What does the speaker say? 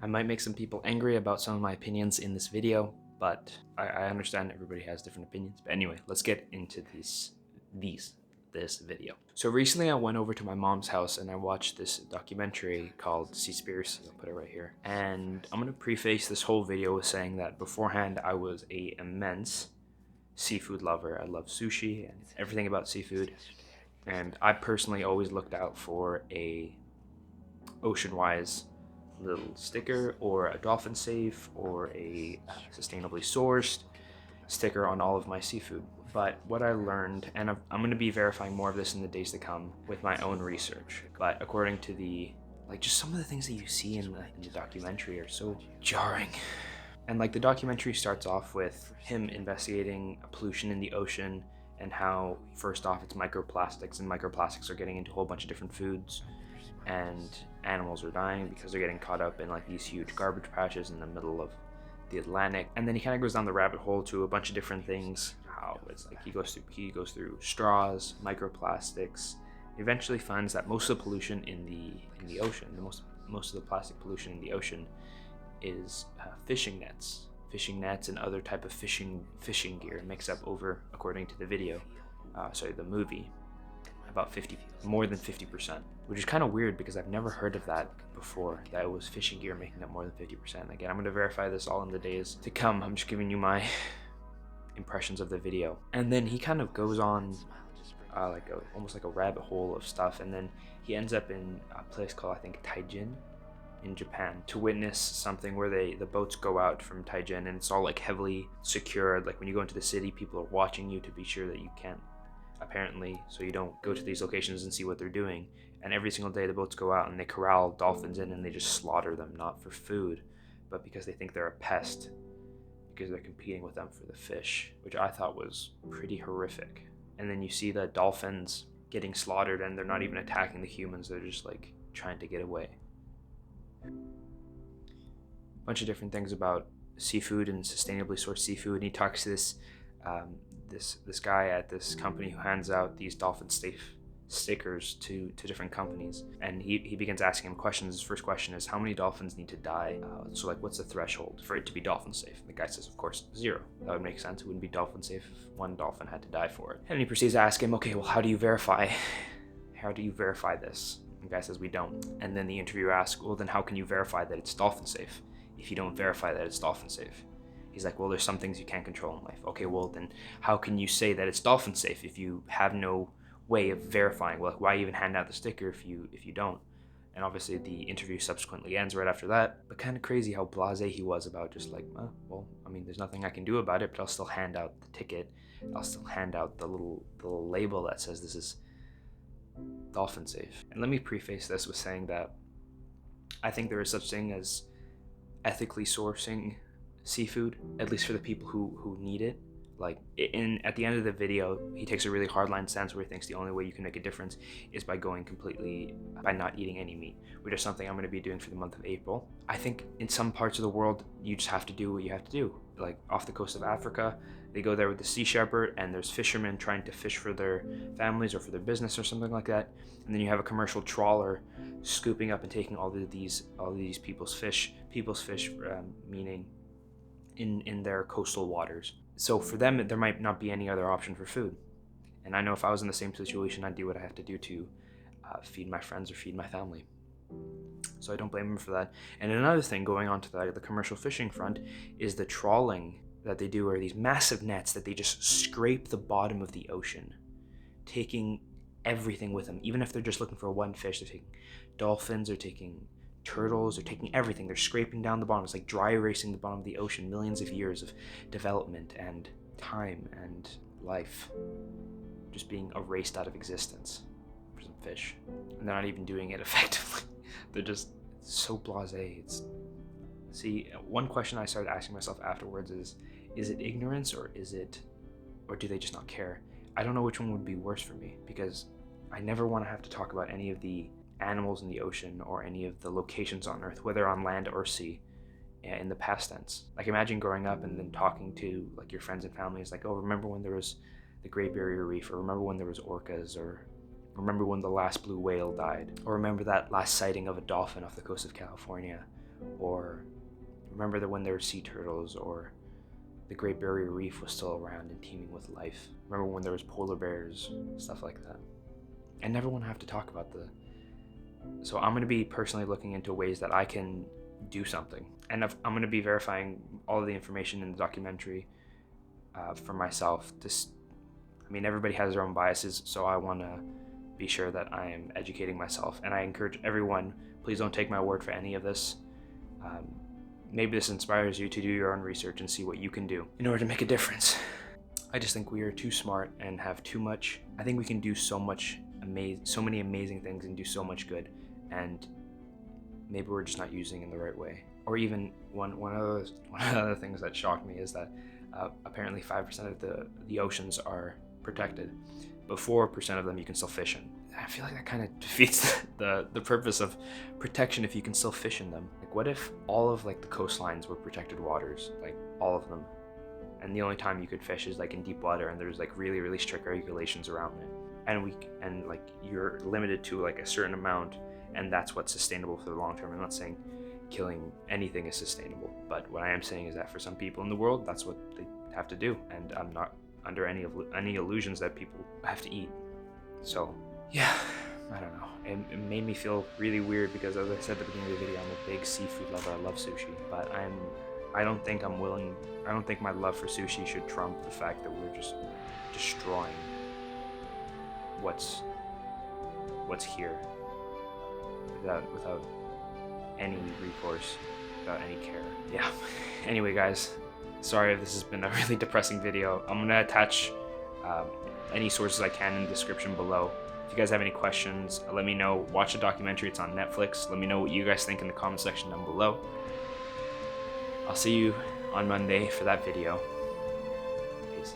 I might make some people angry about some of my opinions in this video, but I understand everybody has different opinions. But anyway, let's get into this video. So recently I went over to my mom's house and I watched this documentary called Seaspiracy. I'll put it right here. And I'm gonna preface this whole video with saying that beforehand I was an immense seafood lover. I love sushi and everything about seafood. And I personally always looked out for a ocean-wise little sticker or a dolphin safe or a sustainably sourced sticker on all of my seafood. But what I learned, and I'm going to be verifying more of this in the days to come with my own research, but according to just some of the things that you see in the documentary are so jarring. And the documentary starts off with him investigating pollution in the ocean and how first off it's microplastics, and microplastics are getting into a whole bunch of different foods, and animals are dying because they're getting caught up in these huge garbage patches in the middle of the Atlantic. And then he kind of goes down the rabbit hole to a bunch of different things, how it's he goes through straws, microplastics. He eventually finds that most of the pollution in the ocean, most of the plastic pollution in the ocean is fishing nets and other type of fishing gear. It makes up over, according to the the movie, about more than 50%, which is kind of weird because I've never heard of that before, that it was fishing gear making up more than 50%. Again, I'm going to verify this all in the days to come. I'm just giving you my impressions of the video. And then he kind of goes on almost like a rabbit hole of stuff, and then he ends up in a place called, I think, Taijin in Japan, to witness something where the boats go out from Taijin and it's all heavily secured. When you go into the city, people are watching you to be sure that you can't, apparently, so you don't go to these locations and see what they're doing. And every single day the boats go out and they corral dolphins in and they just slaughter them, not for food, but because they think they're a pest, because they're competing with them for the fish, which I thought was pretty horrific. And then you see the dolphins getting slaughtered and they're not even attacking the humans, they're just trying to get away. A bunch of different things about seafood and sustainably sourced seafood, and he talks to this guy at this company who hands out these dolphin safe stickers to different companies, and he begins asking him questions. His first question is, how many dolphins need to die? What's the threshold for it to be dolphin safe? And the guy says, of course, 0. That would make sense. It wouldn't be dolphin safe if one dolphin had to die for it. And he proceeds to ask him, okay, well, how do you verify this? And the guy says, we don't. And then the interviewer asks, well, then how can you verify that it's dolphin safe if you don't verify that it's dolphin safe? He's like, well, there's some things you can't control in life. Okay, well, then how can you say that it's dolphin safe if you have no way of verifying? Well, why even hand out the sticker if you don't? And obviously the interview subsequently ends right after that. But kind of crazy how blasé he was about just well, I mean, there's nothing I can do about it, but I'll still hand out the ticket. I'll still hand out the little label that says this is dolphin safe. And let me preface this with saying that I think there is such thing as ethically sourcing seafood, at least for the people who need it. At the end of the video, he takes a really hardline stance where he thinks the only way you can make a difference is by not eating any meat, which is something I'm going to be doing for the month of April. I think in some parts of the world, you just have to do what you have to do. Off the coast of Africa, they go there with the Sea Shepherd, and there's fishermen trying to fish for their families or for their business or something like that. And then you have a commercial trawler scooping up and taking all of these people's fish, meaning in their coastal waters. So for them, there might not be any other option for food. And I know if I was in the same situation, I'd do what I have to do to feed my friends or feed my family. So I don't blame them for that. And another thing going on to the commercial fishing front is the trawling that they do, are these massive nets that they just scrape the bottom of the ocean, taking everything with them. Even if they're just looking for one fish, they're taking dolphins, they're taking turtles, they're taking everything. They're scraping down the bottom. It's like dry erasing the bottom of the ocean. Millions of years of development and time and life just being erased out of existence for some fish. And they're not even doing it effectively. They're just so blasé. One question I started asking myself afterwards is it ignorance or do they just not care? I don't know which one would be worse for me, because I never want to have to talk about any of the animals in the ocean or any of the locations on Earth, whether on land or sea, in the past tense. Imagine growing up and then talking to your friends and family. It's oh, remember when there was the Great Barrier Reef, or remember when there was orcas, or remember when the last blue whale died, or remember that last sighting of a dolphin off the coast of California, or remember that when there were sea turtles, or the Great Barrier Reef was still around and teeming with life. Remember when there was polar bears, stuff like that. I never want to have to talk about so I'm going to be personally looking into ways that I can do something. And I'm going to be verifying all of the information in the documentary for myself. Everybody has their own biases, so I want to be sure that I am educating myself. And I encourage everyone, please don't take my word for any of this. Maybe this inspires you to do your own research and see what you can do in order to make a difference. I just think we are too smart and have too much. I think we can do so many amazing things and do so much good, and maybe we're just not using it in the right way. Or even one of the other things that shocked me is that apparently 5% of the oceans are protected, but 4% of them you can still fish in. I feel like that kind of defeats the purpose of protection if you can still fish in them. Like, what if all of like the coastlines were protected waters, like all of them, and the only time you could fish is like in deep water, and there's like really, really strict regulations around it, and like you're limited to like a certain amount, and that's what's sustainable for the long term. I'm not saying killing anything is sustainable, but what I am saying is that for some people in the world, that's what they have to do, and I'm not under any illusions that people have to eat. So yeah, I don't know. It made me feel really weird because, as I said at the beginning of the video, I'm a big seafood lover. I love sushi, but I don't think my love for sushi should trump the fact that we're just destroying what's here without any recourse, without any care. Yeah. Anyway, guys, sorry if this has been a really depressing video. I'm gonna attach any sources I can in the description below. If you guys have any questions, let me know. Watch the documentary, it's on Netflix. Let me know what you guys think in the comment section down below. I'll see you on Monday for that video. Peace.